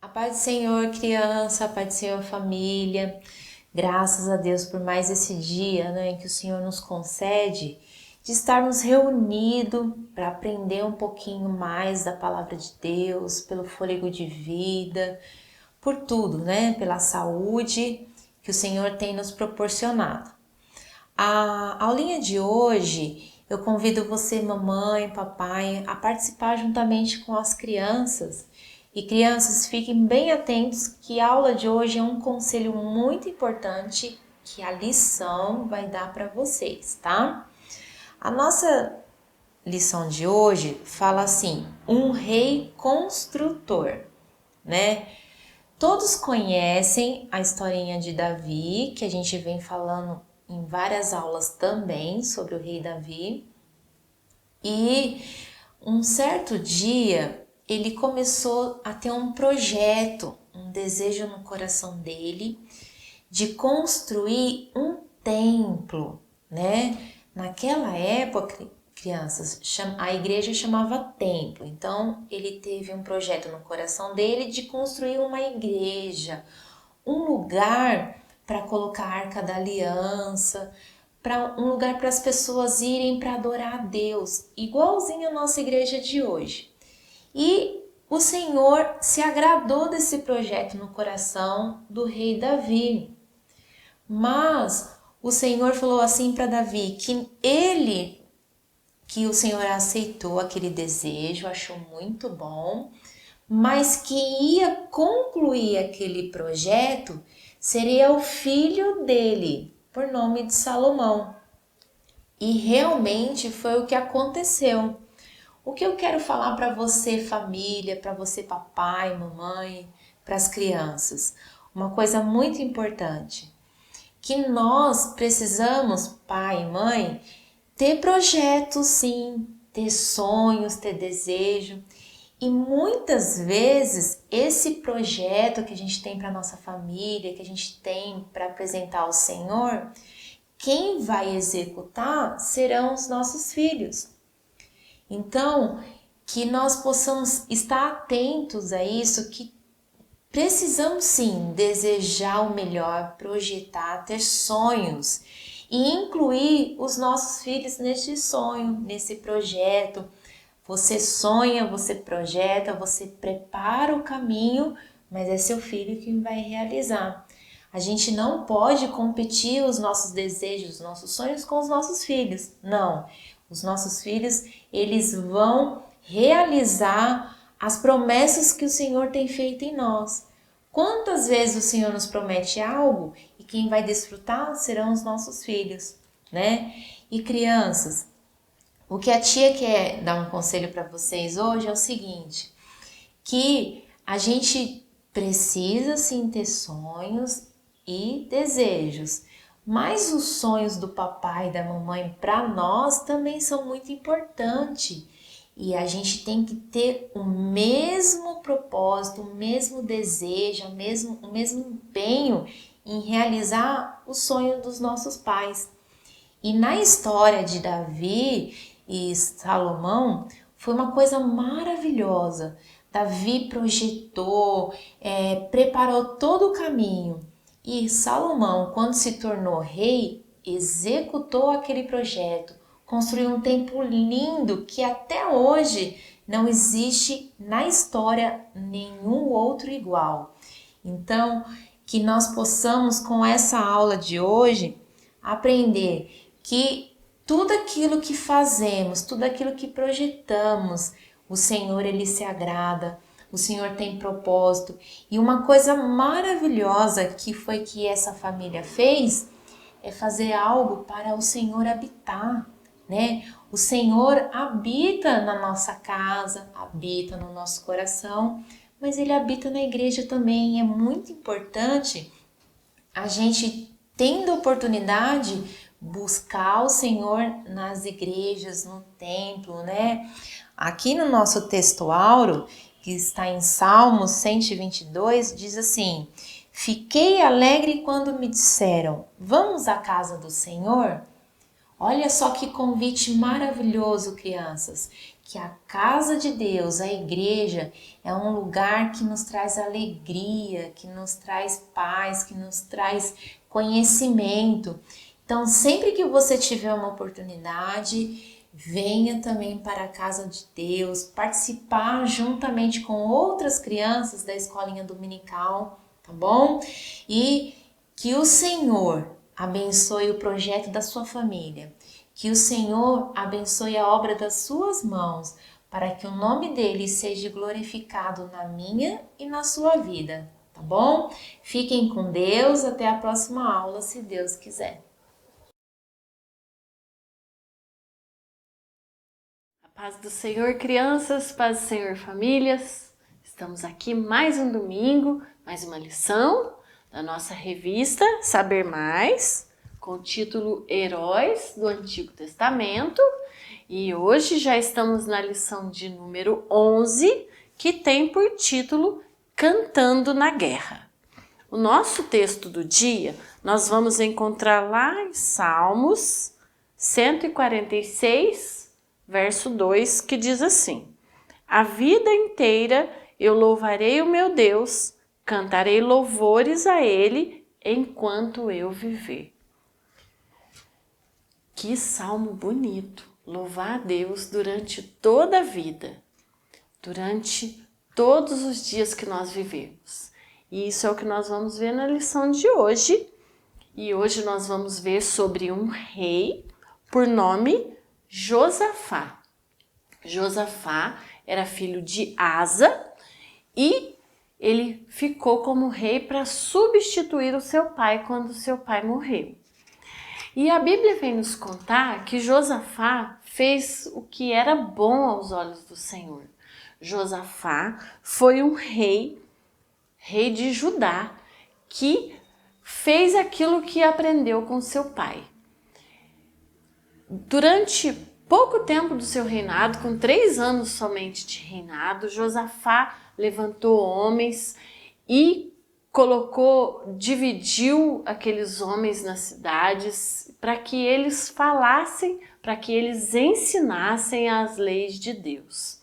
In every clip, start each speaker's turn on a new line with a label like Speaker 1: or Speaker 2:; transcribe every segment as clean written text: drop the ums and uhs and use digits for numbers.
Speaker 1: A paz do Senhor, criança, a paz do Senhor, família. Graças a Deus por mais esse dia, né, que o Senhor nos concede de estarmos reunidos para aprender um pouquinho mais da palavra de Deus, pelo fôlego de vida, por tudo, né, pela saúde que o Senhor tem nos proporcionado. A aulinha de hoje, eu convido você, mamãe, papai, a participar juntamente com as crianças. E crianças, fiquem bem atentos que a aula de hoje é um conselho muito importante que a lição vai dar para vocês, tá? A nossa lição de hoje fala assim: um rei construtor, né? Todos conhecem a historinha de Davi, que a gente vem falando em várias aulas também sobre o rei Davi. E um certo dia ele começou a ter um projeto, um desejo no coração dele de construir um templo, né? Naquela época, crianças, a igreja chamava templo. Então, ele teve um projeto no coração dele de construir uma igreja, um lugar para colocar a Arca da Aliança, para um lugar para as pessoas irem para adorar a Deus, igualzinho a nossa igreja de hoje. E o Senhor se agradou desse projeto no coração do rei Davi. Mas o Senhor falou assim para Davi que o Senhor aceitou aquele desejo, achou muito bom, mas que ia concluir aquele projeto seria o filho dele, por nome de Salomão. E realmente foi o que aconteceu. O que eu quero falar para você, família, para você, papai, mamãe, para as crianças? Uma coisa muito importante, que nós precisamos, pai e mãe, ter projetos sim, ter sonhos, ter desejo. E muitas vezes esse projeto que a gente tem para nossa família, que a gente tem para apresentar ao Senhor, quem vai executar serão os nossos filhos. Então, que nós possamos estar atentos a isso, que precisamos sim desejar o melhor, projetar, ter sonhos e incluir os nossos filhos neste sonho, nesse projeto. Você sonha, você projeta, você prepara o caminho, mas é seu filho quem vai realizar. A gente não pode competir os nossos desejos, os nossos sonhos com os nossos filhos. Não. Os nossos filhos, eles vão realizar as promessas que o Senhor tem feito em nós. Quantas vezes o Senhor nos promete algo e quem vai desfrutar serão os nossos filhos, né? E crianças, o que a tia quer dar um conselho para vocês hoje é o seguinte, que a gente precisa sim ter sonhos e desejos, mas os sonhos do papai e da mamãe para nós também são muito importantes. E a gente tem que ter o mesmo propósito, o mesmo desejo, o mesmo empenho em realizar o sonho dos nossos pais. E na história de Davi e Salomão foi uma coisa maravilhosa. Davi projetou, preparou todo o caminho. E Salomão, quando se tornou rei, executou aquele projeto, construiu um templo lindo que até hoje não existe na história nenhum outro igual. Então, que nós possamos com essa aula de hoje aprender que tudo aquilo que fazemos, tudo aquilo que projetamos, o Senhor ele se agrada, o Senhor tem propósito. E uma coisa maravilhosa que foi que essa família fez é fazer algo para o Senhor habitar, né? O Senhor habita na nossa casa, habita no nosso coração, mas ele habita na igreja também. É muito importante a gente, tendo oportunidade, buscar o Senhor nas igrejas, no templo, né? Aqui no nosso texto áureo, que está em Salmos 122, diz assim: fiquei alegre quando me disseram, vamos à casa do Senhor? Olha só que convite maravilhoso, crianças, que a casa de Deus, a igreja, é um lugar que nos traz alegria, que nos traz paz, que nos traz conhecimento. Então, sempre que você tiver uma oportunidade, venha também para a casa de Deus, participar juntamente com outras crianças da escolinha dominical, tá bom? E que o Senhor abençoe o projeto da sua família. Que o Senhor abençoe a obra das suas mãos, para que o nome dele seja glorificado na minha e na sua vida, tá bom? Fiquem com Deus, até a próxima aula, se Deus quiser.
Speaker 2: A paz do Senhor, crianças, paz do Senhor, famílias. Estamos aqui mais um domingo, mais uma lição da nossa revista Saber Mais, com o título Heróis do Antigo Testamento, e hoje já estamos na lição de número 11, que tem por título Cantando na Guerra. O nosso texto do dia nós vamos encontrar lá em Salmos 146, verso 2, que diz assim: A vida inteira eu louvarei o meu Deus, cantarei louvores a Ele enquanto eu viver. Que salmo bonito! Louvar a Deus durante toda a vida, durante todos os dias que nós vivemos. E isso é o que nós vamos ver na lição de hoje. E hoje nós vamos ver sobre um rei por nome Josafá. Josafá era filho de Asa e ele ficou como rei para substituir o seu pai quando seu pai morreu. E a Bíblia vem nos contar que Josafá fez o que era bom aos olhos do Senhor. Josafá foi um rei de Judá, que fez aquilo que aprendeu com seu pai. Durante pouco tempo do seu reinado, com 3 anos somente de reinado, Josafá levantou homens e dividiu aqueles homens nas cidades para que eles falassem, para que eles ensinassem as leis de Deus.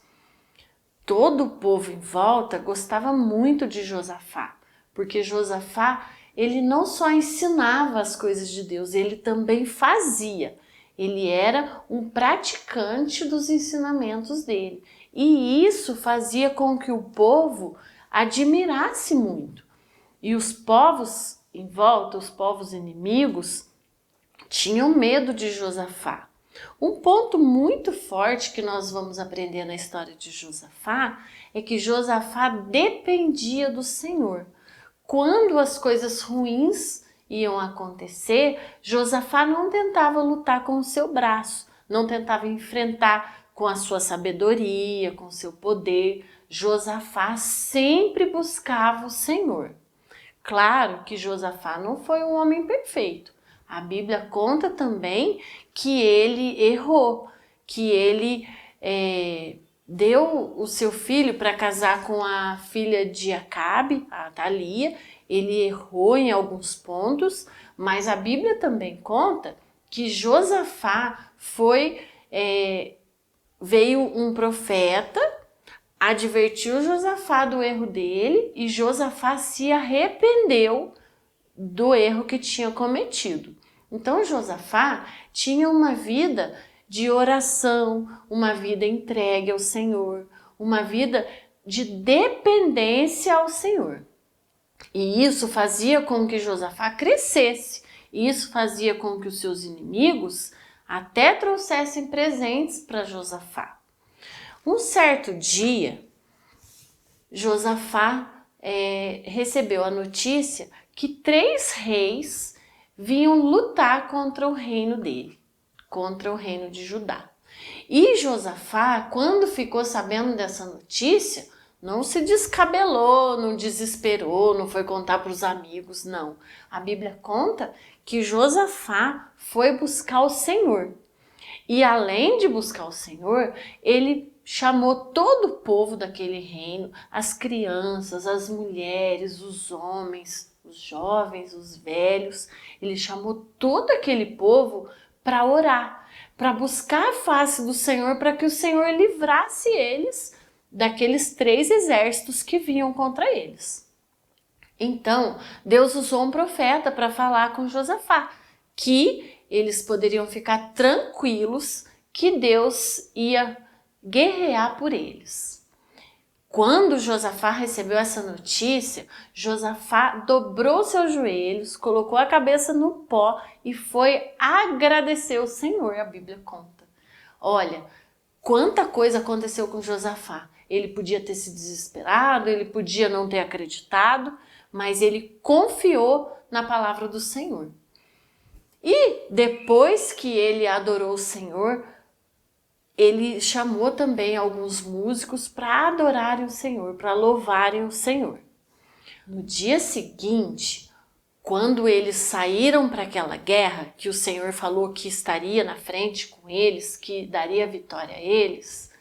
Speaker 2: Todo o povo em volta gostava muito de Josafá, porque Josafá, ele não só ensinava as coisas de Deus, ele também fazia. Ele era um praticante dos ensinamentos dele. E isso fazia com que o povo admirasse muito. E os povos em volta, os povos inimigos, tinham medo de Josafá. Um ponto muito forte que nós vamos aprender na história de Josafá é que Josafá dependia do Senhor. Quando as coisas ruins iam acontecer, Josafá não tentava lutar com o seu braço, não tentava enfrentar com a sua sabedoria, com o seu poder. Josafá sempre buscava o Senhor. Claro que Josafá não foi um homem perfeito. A Bíblia conta também que ele errou, que ele deu o seu filho para casar com a filha de Acabe, a Atalia. Ele errou em alguns pontos, mas a Bíblia também conta que Josafá veio um profeta, advertiu Josafá do erro dele e Josafá se arrependeu do erro que tinha cometido. Então Josafá tinha uma vida de oração, uma vida entregue ao Senhor, uma vida de dependência ao Senhor. E isso fazia com que Josafá crescesse. Isso fazia com que os seus inimigos até trouxessem presentes para Josafá. Um certo dia, Josafá recebeu a notícia que 3 reis vinham lutar contra o reino dele, contra o reino de Judá. E Josafá, quando ficou sabendo dessa notícia, não se descabelou, não desesperou, não foi contar para os amigos, não. A Bíblia conta que Josafá foi buscar o Senhor. E além de buscar o Senhor, ele chamou todo o povo daquele reino, as crianças, as mulheres, os homens, os jovens, os velhos. Ele chamou todo aquele povo para orar, para buscar a face do Senhor, para que o Senhor livrasse eles daqueles 3 exércitos que vinham contra eles. Então, Deus usou um profeta para falar com Josafá, que eles poderiam ficar tranquilos que Deus ia guerrear por eles. Quando Josafá recebeu essa notícia, Josafá dobrou seus joelhos, colocou a cabeça no pó e foi agradecer o Senhor, a Bíblia conta. Olha, quanta coisa aconteceu com Josafá. Ele podia ter se desesperado, ele podia não ter acreditado, mas ele confiou na palavra do Senhor. E depois que ele adorou o Senhor, ele chamou também alguns músicos para adorarem o Senhor, para louvarem o Senhor. No dia seguinte, quando eles saíram para aquela guerra, que o Senhor falou que estaria na frente com eles, que daria vitória a eles,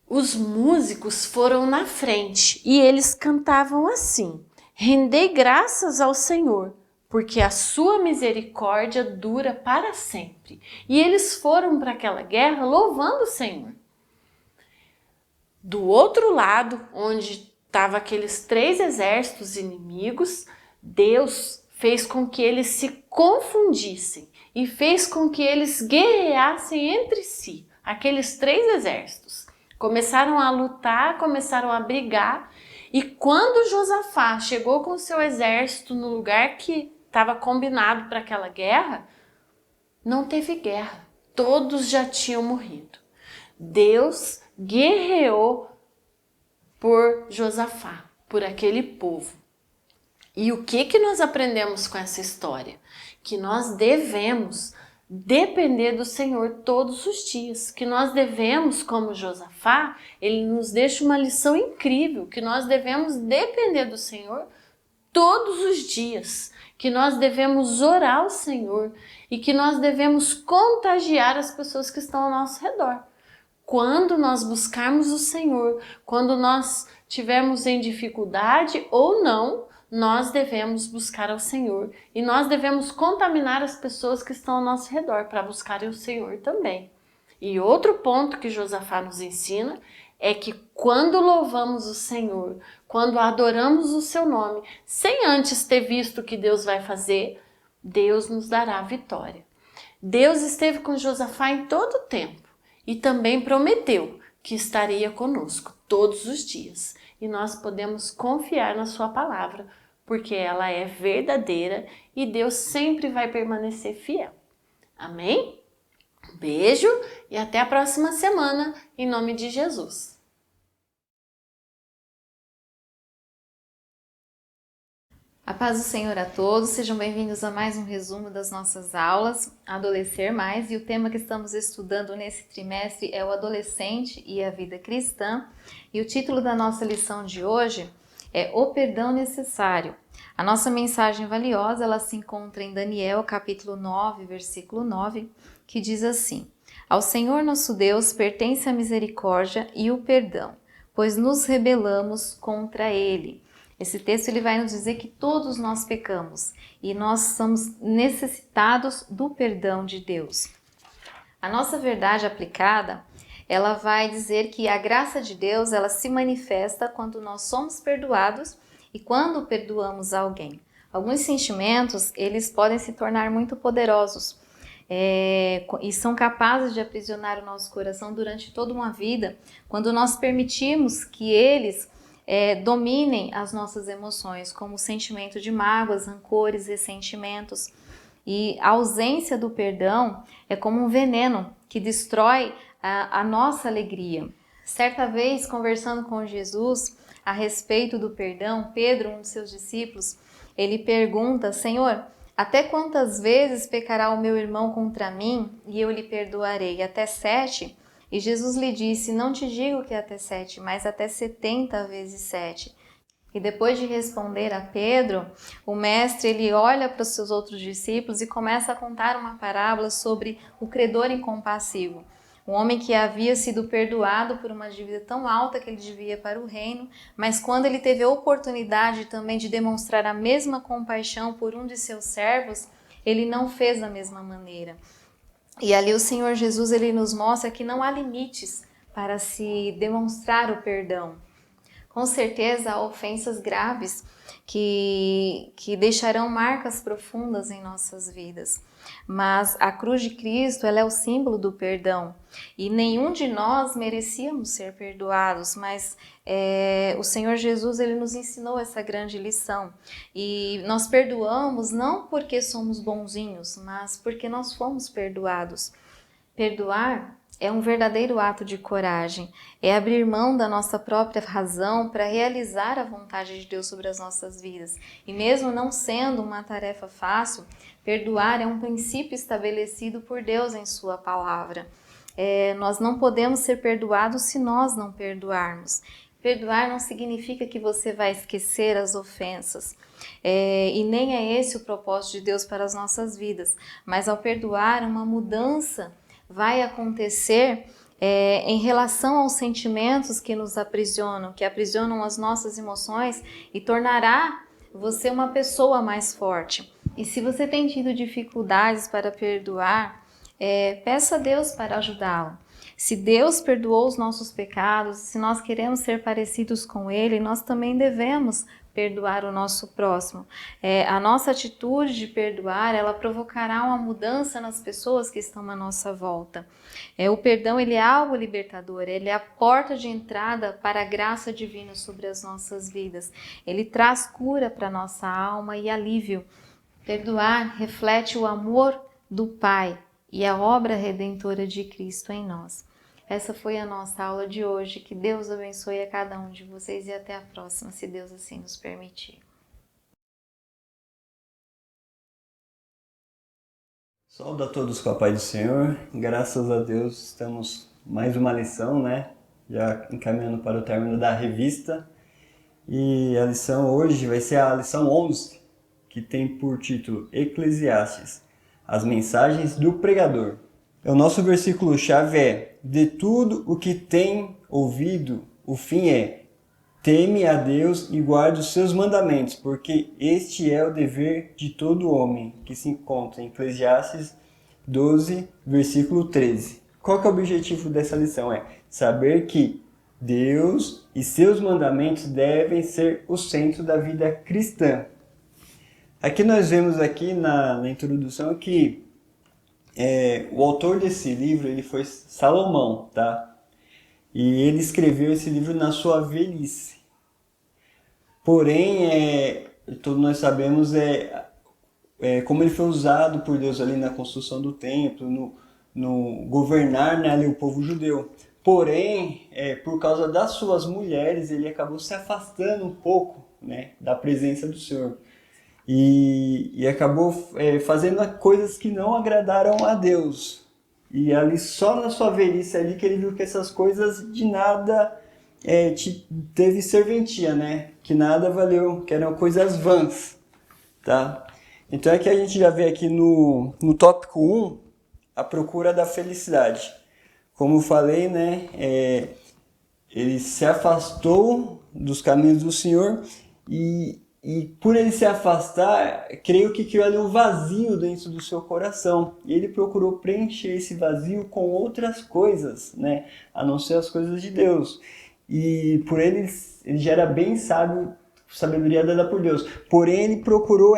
Speaker 2: os músicos foram na frente e eles cantavam assim: rendei graças ao Senhor, porque a sua misericórdia dura para sempre. E eles foram para aquela guerra louvando o Senhor. Do outro lado, onde estavam aqueles 3 exércitos inimigos, Deus fez com que eles se confundissem e fez com que eles guerreassem entre si, aqueles 3 exércitos. Começaram a lutar, começaram a brigar, e quando Josafá chegou com seu exército no lugar que estava combinado para aquela guerra, não teve guerra. Todos já tinham morrido. Deus guerreou por Josafá, por aquele povo. E o que nós aprendemos com essa história? Que nós devemos depender do Senhor todos os dias, que nós devemos, como Josafá, ele nos deixa uma lição incrível, que nós devemos depender do Senhor todos os dias, que nós devemos orar ao Senhor e que nós devemos contagiar as pessoas que estão ao nosso redor. Quando nós buscarmos o Senhor, quando nós tivermos em dificuldade ou não, nós devemos buscar ao Senhor e nós devemos contaminar as pessoas que estão ao nosso redor para buscarem o Senhor também. E outro ponto que Josafá nos ensina é que quando louvamos o Senhor, quando adoramos o seu nome, sem antes ter visto o que Deus vai fazer, Deus nos dará a vitória. Deus esteve com Josafá em todo o tempo e também prometeu que estaria conosco todos os dias. E nós podemos confiar na sua palavra, porque ela é verdadeira e Deus sempre vai permanecer fiel. Amém? Um beijo e até a próxima semana, em nome de Jesus.
Speaker 3: A paz do Senhor a todos, sejam bem-vindos a mais um resumo das nossas aulas Adolescer Mais, e o tema que estamos estudando nesse trimestre é o adolescente e a vida cristã, e o título da nossa lição de hoje é O Perdão Necessário. A nossa mensagem valiosa, ela se encontra em Daniel, capítulo 9, versículo 9, que diz assim: Ao Senhor nosso Deus pertence a misericórdia e o perdão, pois nos rebelamos contra Ele. Esse texto ele vai nos dizer que todos nós pecamos e nós somos necessitados do perdão de Deus. A nossa verdade aplicada, ela vai dizer que a graça de Deus, ela se manifesta quando nós somos perdoados e quando perdoamos alguém. Alguns sentimentos, eles podem se tornar muito poderosos e são capazes de aprisionar o nosso coração durante toda uma vida, quando nós permitimos que eles dominem as nossas emoções, como o sentimento de mágoas, rancores, ressentimentos. E a ausência do perdão é como um veneno que destrói a nossa alegria. Certa vez, conversando com Jesus a respeito do perdão, Pedro, um de seus discípulos, ele pergunta: Senhor, até quantas vezes pecará o meu irmão contra mim e eu lhe perdoarei? Até 7? E Jesus lhe disse: não te digo que até 7, mas até 70 vezes 7. E depois de responder a Pedro, o mestre ele olha para os seus outros discípulos e começa a contar uma parábola sobre o credor incompassivo. Um homem que havia sido perdoado por uma dívida tão alta que ele devia para o reino, mas quando ele teve a oportunidade também de demonstrar a mesma compaixão por um de seus servos, ele não fez da mesma maneira. E ali o Senhor Jesus, ele nos mostra que não há limites para se demonstrar o perdão. Com certeza há ofensas graves que deixarão marcas profundas em nossas vidas. Mas a cruz de Cristo, ela é o símbolo do perdão. E nenhum de nós merecíamos ser perdoados, mas o Senhor Jesus, ele nos ensinou essa grande lição. E nós perdoamos não porque somos bonzinhos, mas porque nós fomos perdoados. Perdoar é um verdadeiro ato de coragem, é abrir mão da nossa própria razão para realizar a vontade de Deus sobre as nossas vidas. E mesmo não sendo uma tarefa fácil, perdoar é um princípio estabelecido por Deus em sua palavra. Nós não podemos ser perdoados se nós não perdoarmos. Perdoar não significa que você vai esquecer as ofensas. E nem é esse o propósito de Deus para as nossas vidas. Mas ao perdoar, uma mudança vai acontecer em relação aos sentimentos que nos aprisionam, que aprisionam as nossas emoções, e tornará você uma pessoa mais forte. E se você tem tido dificuldades para perdoar, peça a Deus para ajudá-lo. Se Deus perdoou os nossos pecados, se nós queremos ser parecidos com Ele, nós também devemos perdoar o nosso próximo. A nossa atitude de perdoar, ela provocará uma mudança nas pessoas que estão à nossa volta. O perdão, ele é algo libertador, ele é a porta de entrada para a graça divina sobre as nossas vidas. Ele traz cura para a nossa alma e alívio. Perdoar reflete o amor do Pai e a obra redentora de Cristo em nós. Essa foi a nossa aula de hoje. Que Deus abençoe a cada um de vocês e até a próxima, se Deus assim nos permitir.
Speaker 4: Saúdo a todos com a paz do Senhor. Graças a Deus estamos mais uma lição, né? Já encaminhando para o término da revista. E a lição hoje vai ser a lição 11, que tem por título Eclesiastes, as mensagens do pregador. O nosso versículo-chave é: de tudo o que tem ouvido, o fim é: teme a Deus e guarde os seus mandamentos, porque este é o dever de todo homem, que se encontra em Eclesiastes 12, versículo 13. Qual que é o objetivo dessa lição? É saber que Deus e seus mandamentos devem ser o centro da vida cristã. Aqui nós vemos aqui na introdução que o autor desse livro, ele foi Salomão, tá? E ele escreveu esse livro na sua velhice. Porém, todos nós sabemos como ele foi usado por Deus ali na construção do templo, no governar, né, ali o povo judeu. Porém, por causa das suas mulheres, ele acabou se afastando um pouco, né, da presença do Senhor. E acabou fazendo coisas que não agradaram a Deus. E ali só na sua velhice ali que ele viu que essas coisas de nada teve serventia, né? Que nada valeu, que eram coisas vãs, tá? Então é que a gente já vê aqui no tópico 1 a procura da felicidade. Como eu falei, né? Ele se afastou dos caminhos do Senhor e por ele se afastar, creio que criou ali um vazio dentro do seu coração. E ele procurou preencher esse vazio com outras coisas, né? A não ser as coisas de Deus. E por ele já era bem sábio, sabedoria dada por Deus. Porém, ele procurou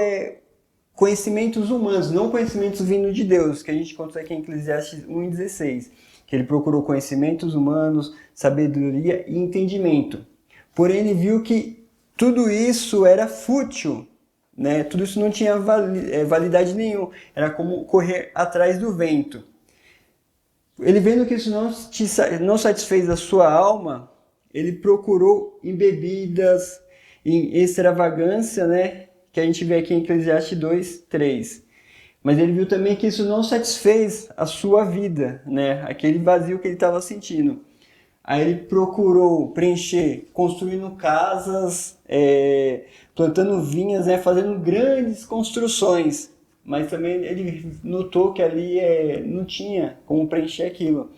Speaker 4: conhecimentos humanos, não conhecimentos vindos de Deus, que a gente encontra aqui em Eclesiastes 1:16. Que ele procurou conhecimentos humanos, sabedoria e entendimento. Porém, ele viu que tudo isso era fútil, né? Tudo isso não tinha validade nenhuma. Era como correr atrás do vento. Ele vendo que isso não satisfez a sua alma, ele procurou em bebidas, em extravagância, né? Que a gente vê aqui em Eclesiastes 2:3. Mas ele viu também que isso não satisfez a sua vida, né? Aquele vazio que ele estava sentindo. Aí ele procurou preencher, construindo casas, plantando vinhas, né, fazendo grandes construções. Mas também ele notou que ali não tinha como preencher aquilo.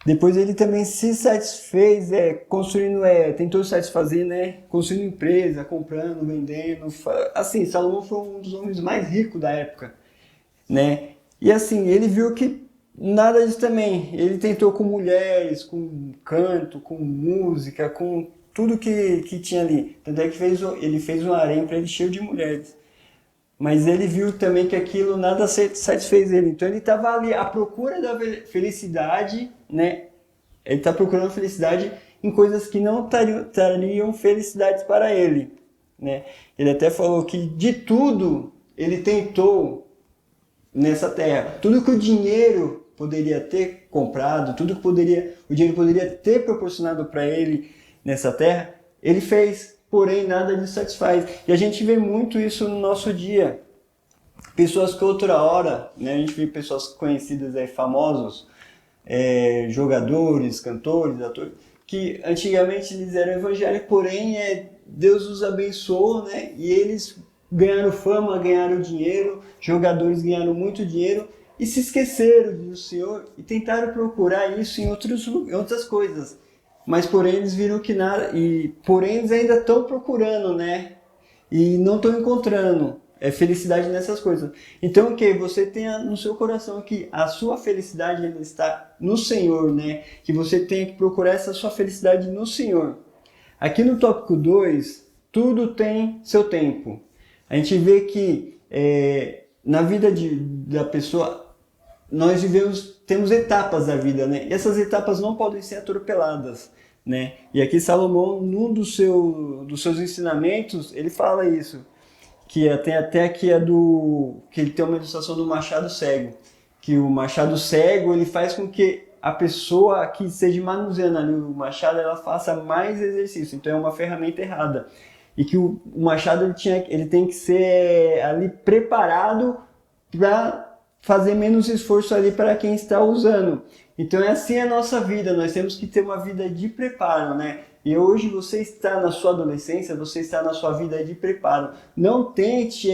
Speaker 4: Depois ele também se satisfez construindo, tentou se satisfazer, né, construindo empresa, comprando, vendendo. Assim, Salomão foi um dos homens mais ricos da época, né? E assim, ele viu que nada disso também. Ele tentou com mulheres, com canto, com música, com tudo que tinha ali. Tanto é que ele fez um harém para ele cheio de mulheres. Mas ele viu também que aquilo nada satisfez ele. Então ele estava ali à procura da felicidade, né? Ele está procurando felicidade em coisas que não trariam felicidades para ele, né? Ele até falou que de tudo ele tentou nessa terra. Tudo que o dinheiro poderia ter comprado, tudo que o dinheiro poderia ter proporcionado para ele nessa terra, ele fez, porém nada lhe satisfaz. E a gente vê muito isso no nosso dia. Pessoas que outra hora, né, a gente vê pessoas conhecidas aí, famosos, jogadores, cantores, atores, que antigamente eles eram evangélicos, porém Deus os abençoou, né, e eles ganharam fama, ganharam dinheiro, jogadores ganharam muito dinheiro e se esqueceram do Senhor e tentaram procurar isso em outras coisas. Mas porém eles viram que nada, porém eles ainda estão procurando, né? E não estão encontrando felicidade nessas coisas. Então que você tenha no seu coração que a sua felicidade ainda está no Senhor, né? Que você tenha que procurar essa sua felicidade no Senhor. Aqui no tópico 2, tudo tem seu tempo. A gente vê que na vida da pessoa, nós temos etapas da vida, né? E essas etapas não podem ser atropeladas, né? E aqui Salomão, num dos seus ensinamentos, ele fala isso, que tem até aqui que ele tem uma ilustração do machado cego, que o machado cego ele faz com que a pessoa que esteja manuseando ali o machado, ela faça mais exercício, então é uma ferramenta errada. E que o machado ele tem que ser ali preparado para fazer menos esforço ali para quem está usando. Então é assim a nossa vida, nós temos que ter uma vida de preparo, né? E hoje você está na sua adolescência, você está na sua vida de preparo. Não tente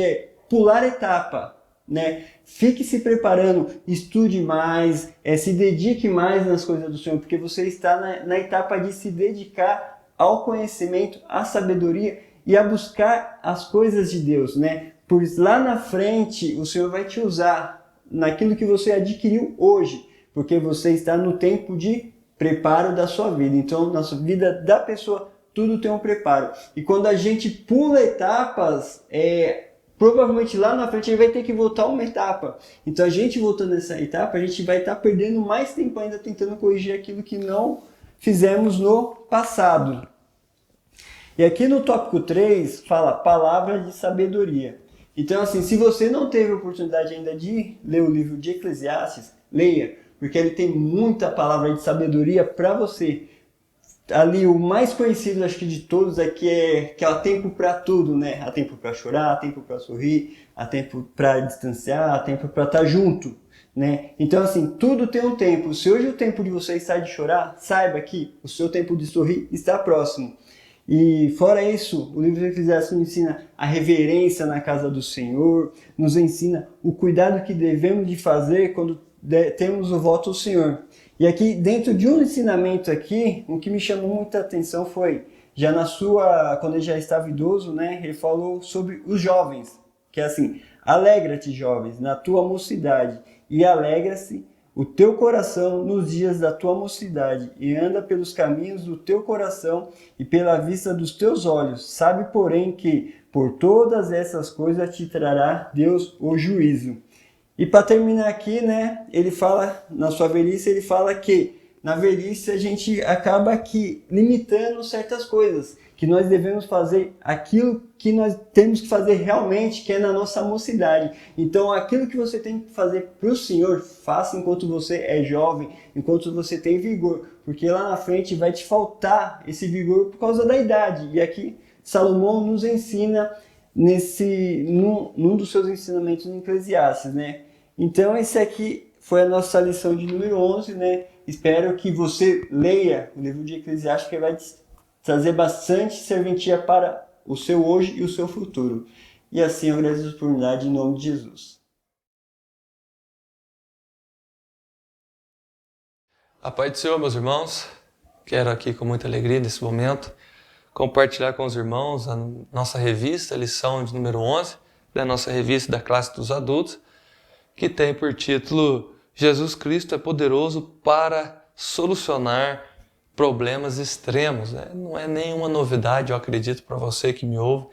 Speaker 4: pular etapa, né? Fique se preparando, estude mais, se dedique mais nas coisas do Senhor, porque você está na etapa de se dedicar ao conhecimento, à sabedoria e a buscar as coisas de Deus, né? Pois lá na frente o Senhor vai te usar naquilo que você adquiriu hoje, porque você está no tempo de preparo da sua vida. Então, na vida da pessoa, tudo tem um preparo. E quando a gente pula etapas, provavelmente lá na frente a gente vai ter que voltar uma etapa. Então, a gente voltando nessa etapa, a gente vai estar perdendo mais tempo ainda tentando corrigir aquilo que não fizemos no passado. E aqui no tópico 3 fala palavra de sabedoria. Então assim, se você não teve a oportunidade ainda de ler o livro de Eclesiastes, leia, porque ele tem muita palavra de sabedoria para você. Ali o mais conhecido, acho que de todos aqui que há tempo para tudo, né? Há tempo para chorar, há tempo para sorrir, há tempo para distanciar, há tempo para estar junto, né? Então assim, tudo tem um tempo. Se hoje o tempo de você está de chorar, saiba que o seu tempo de sorrir está próximo. E fora isso, o livro de Eclesiastes nos ensina a reverência na casa do Senhor, nos ensina o cuidado que devemos de fazer quando temos o voto ao Senhor. E aqui, dentro de um ensinamento aqui, o que me chamou muita atenção foi, quando ele já estava idoso, né, ele falou sobre os jovens, que é assim, alegra-te, jovens, na tua mocidade, e alegra-se o teu coração nos dias da tua mocidade, e anda pelos caminhos do teu coração e pela vista dos teus olhos. Sabe, porém, que por todas essas coisas te trará Deus o juízo. E para terminar aqui, né, ele fala, na sua velhice, ele fala que na velhice a gente acaba aqui limitando certas coisas, que nós devemos fazer aquilo que nós temos que fazer realmente, que é na nossa mocidade. Então, aquilo que você tem que fazer para o Senhor, faça enquanto você é jovem, enquanto você tem vigor, porque lá na frente vai te faltar esse vigor por causa da idade. E aqui, Salomão nos ensina num dos seus ensinamentos em Eclesiastes, né? Então, esse aqui foi a nossa lição de número 11, né? Espero que você leia o livro de Eclesiastes, que vai trazer bastante serventia para o seu hoje e o seu futuro. E assim eu agradeço a oportunidade em nome de Jesus.
Speaker 5: A paz do Senhor, meus irmãos. Quero aqui com muita alegria nesse momento compartilhar com os irmãos a nossa revista, a lição de número 11, da nossa revista da classe dos adultos, que tem por título Jesus Cristo é poderoso para solucionar problemas extremos. Não é nenhuma novidade, eu acredito, para você que me ouve,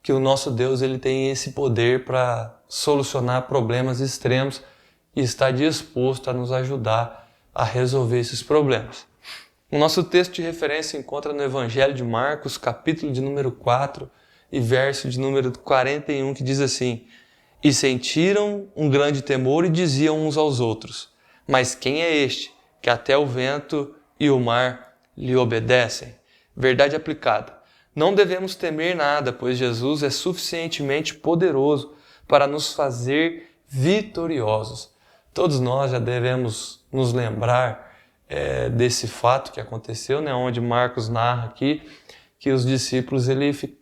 Speaker 5: que o nosso Deus ele tem esse poder para solucionar problemas extremos e está disposto a nos ajudar a resolver esses problemas. O nosso texto de referência encontra no Evangelho de Marcos, capítulo de número 4 e verso de número 41, que diz assim: E sentiram um grande temor e diziam uns aos outros: Mas quem é este, que até o vento e o mar lhe obedecem? Verdade aplicada. Não devemos temer nada, pois Jesus é suficientemente poderoso para nos fazer vitoriosos. Todos nós já devemos nos lembrar desse fato que aconteceu, onde Marcos narra aqui que os discípulos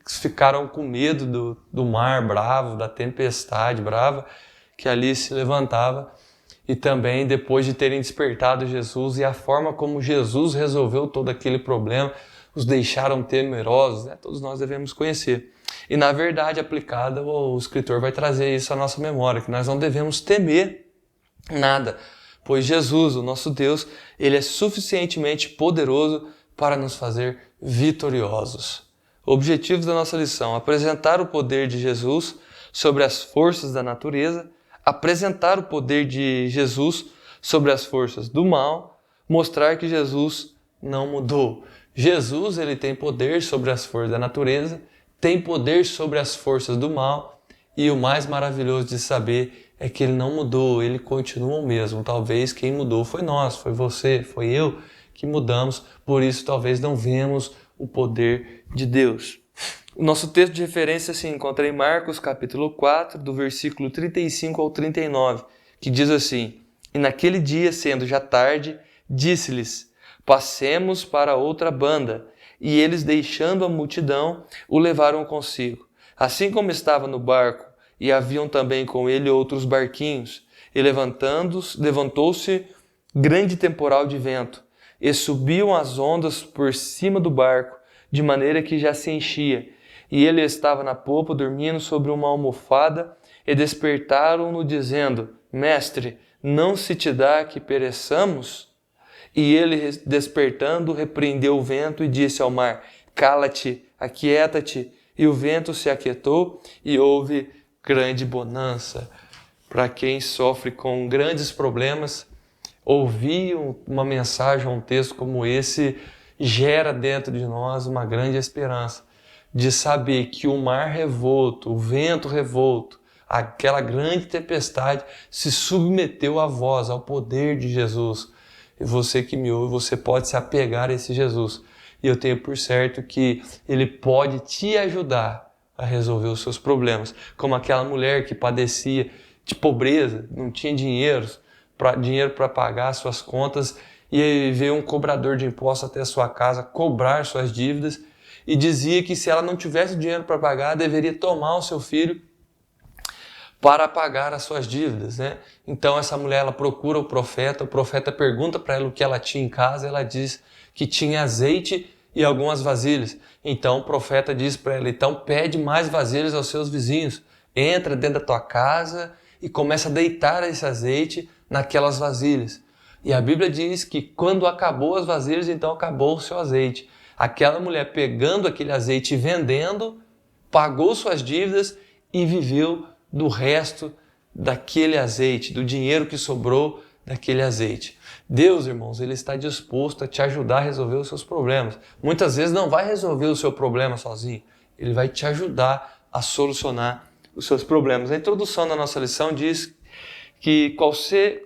Speaker 5: ficaram com medo do mar bravo, da tempestade brava que ali se levantava, e também depois de terem despertado Jesus e a forma como Jesus resolveu todo aquele problema, os deixaram temerosos, todos nós devemos conhecer. E na verdade aplicada, o escritor vai trazer isso à nossa memória, que nós não devemos temer nada, pois Jesus, o nosso Deus, ele é suficientemente poderoso para nos fazer vitoriosos. Objetivos da nossa lição: apresentar o poder de Jesus sobre as forças da natureza, apresentar o poder de Jesus sobre as forças do mal, mostrar que Jesus não mudou. Jesus ele tem poder sobre as forças da natureza, tem poder sobre as forças do mal, e o mais maravilhoso de saber é que ele não mudou, ele continua o mesmo. Talvez quem mudou foi nós, foi você, foi eu que mudamos, por isso talvez não vemos o poder de Deus. O nosso texto de referência se encontra em Marcos capítulo 4, do versículo 35 ao 39, que diz assim: E naquele dia, sendo já tarde, disse-lhes: Passemos para outra banda. E eles, deixando a multidão, o levaram consigo. Assim como estava no barco, e haviam também com ele outros barquinhos, e levantou-se grande temporal de vento, e subiam as ondas por cima do barco, de maneira que já se enchia. E ele estava na popa, dormindo sobre uma almofada, e despertaram-no, dizendo: Mestre, não se te dá que pereçamos? E ele, despertando, repreendeu o vento e disse ao mar: Cala-te, aquieta-te. E o vento se aquietou e houve grande bonança. Para quem sofre com grandes problemas, ouvir uma mensagem, um texto como esse, gera dentro de nós uma grande esperança de saber que o mar revolto, o vento revolto, aquela grande tempestade se submeteu à voz, ao poder de Jesus. E você que me ouve, você pode se apegar a esse Jesus. E eu tenho por certo que ele pode te ajudar a resolver os seus problemas. Como aquela mulher que padecia de pobreza, não tinha dinheiro para pagar suas contas, e aí veio um cobrador de impostos até a sua casa cobrar suas dívidas, e dizia que se ela não tivesse dinheiro para pagar, deveria tomar o seu filho para pagar as suas dívidas, Então essa mulher ela procura o profeta pergunta para ela o que ela tinha em casa, ela diz que tinha azeite e algumas vasilhas. Então o profeta diz para ela: então pede mais vasilhas aos seus vizinhos, entra dentro da tua casa e começa a deitar esse azeite naquelas vasilhas. E a Bíblia diz que quando acabou as vasilhas, então acabou o seu azeite. Aquela mulher pegando aquele azeite e vendendo, pagou suas dívidas e viveu do resto daquele azeite, do dinheiro que sobrou daquele azeite. Deus, irmãos, ele está disposto a te ajudar a resolver os seus problemas. Muitas vezes não vai resolver o seu problema sozinho, ele vai te ajudar a solucionar os seus problemas. A introdução da nossa lição diz que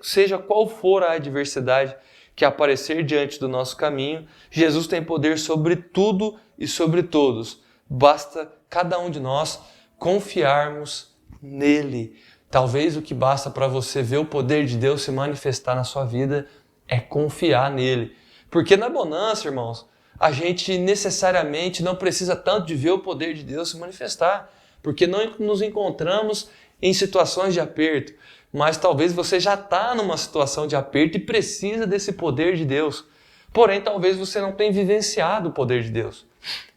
Speaker 5: seja qual for a adversidade que aparecer diante do nosso caminho, Jesus tem poder sobre tudo e sobre todos. Basta cada um de nós confiarmos nele. Talvez o que basta para você ver o poder de Deus se manifestar na sua vida é confiar nele. Porque na bonança, irmãos, a gente necessariamente não precisa tanto de ver o poder de Deus se manifestar, porque não nos encontramos em situações de aperto. Mas talvez você já está numa situação de aperto e precisa desse poder de Deus. Porém, talvez você não tenha vivenciado o poder de Deus.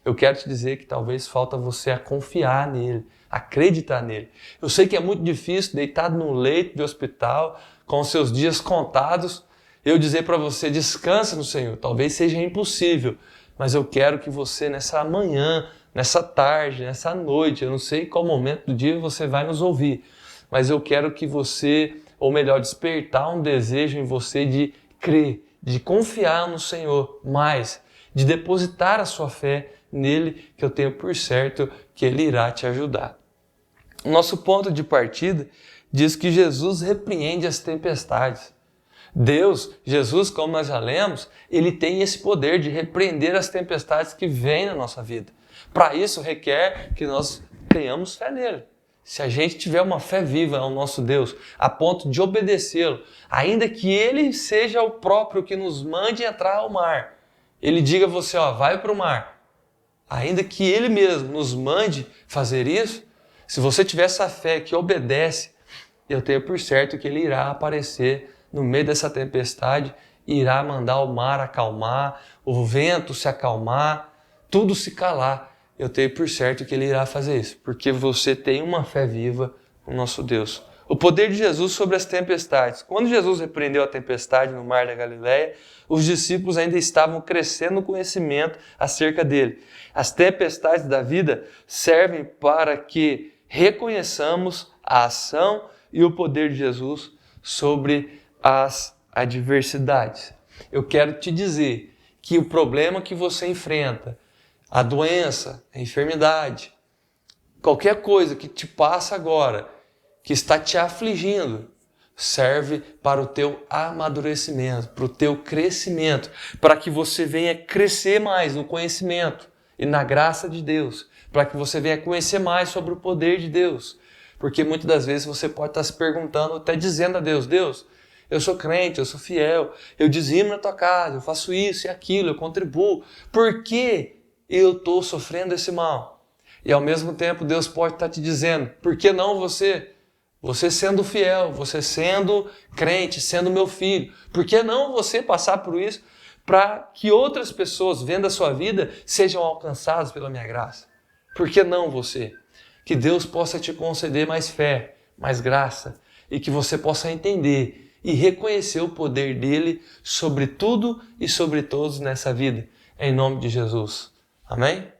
Speaker 5: Eu quero te dizer que talvez falta você a confiar nele. acreditar nele. Eu sei que é muito difícil, deitado num leito de hospital, com os seus dias contados, eu dizer para você, descansa no Senhor. Talvez seja impossível, mas eu quero que você nessa manhã, nessa tarde, nessa noite, eu não sei qual momento do dia você vai nos ouvir, mas eu quero que você, ou melhor, despertar um desejo em você de crer, de confiar no Senhor mais, de depositar a sua fé nele, que eu tenho por certo que ele irá te ajudar. O nosso ponto de partida diz que Jesus repreende as tempestades. Deus, Jesus, como nós já lemos, ele tem esse poder de repreender as tempestades que vêm na nossa vida. Para isso requer que nós tenhamos fé nele. Se a gente tiver uma fé viva ao nosso Deus, a ponto de obedecê-lo, ainda que ele seja o próprio que nos mande entrar ao mar, ele diga a você, vai para o mar, ainda que ele mesmo nos mande fazer isso, se você tiver essa fé que obedece, eu tenho por certo que ele irá aparecer no meio dessa tempestade, irá mandar o mar acalmar, o vento se acalmar, tudo se calar. Eu tenho por certo que ele irá fazer isso, porque você tem uma fé viva no nosso Deus. O poder de Jesus sobre as tempestades. Quando Jesus repreendeu a tempestade no mar da Galileia, os discípulos ainda estavam crescendo no conhecimento acerca dele. As tempestades da vida servem para que reconheçamos a ação e o poder de Jesus sobre as adversidades. Eu quero te dizer que o problema que você enfrenta, a doença, a enfermidade, qualquer coisa que te passa agora, que está te afligindo, serve para o teu amadurecimento, para o teu crescimento, para que você venha crescer mais no conhecimento e na graça de Deus, para que você venha conhecer mais sobre o poder de Deus. Porque muitas das vezes você pode estar se perguntando, até dizendo a Deus, Deus, eu sou crente, eu sou fiel, eu dizimo na tua casa, eu faço isso e aquilo, eu contribuo. Por que eu estou sofrendo esse mal? E ao mesmo tempo Deus pode estar te dizendo, por que não você? Você sendo fiel, você sendo crente, sendo meu filho, por que não você passar por isso para que outras pessoas, vendo a sua vida, sejam alcançadas pela minha graça? Por que não você? Que Deus possa te conceder mais fé, mais graça, e que você possa entender e reconhecer o poder dele sobre tudo e sobre todos nessa vida. Em nome de Jesus. Amém?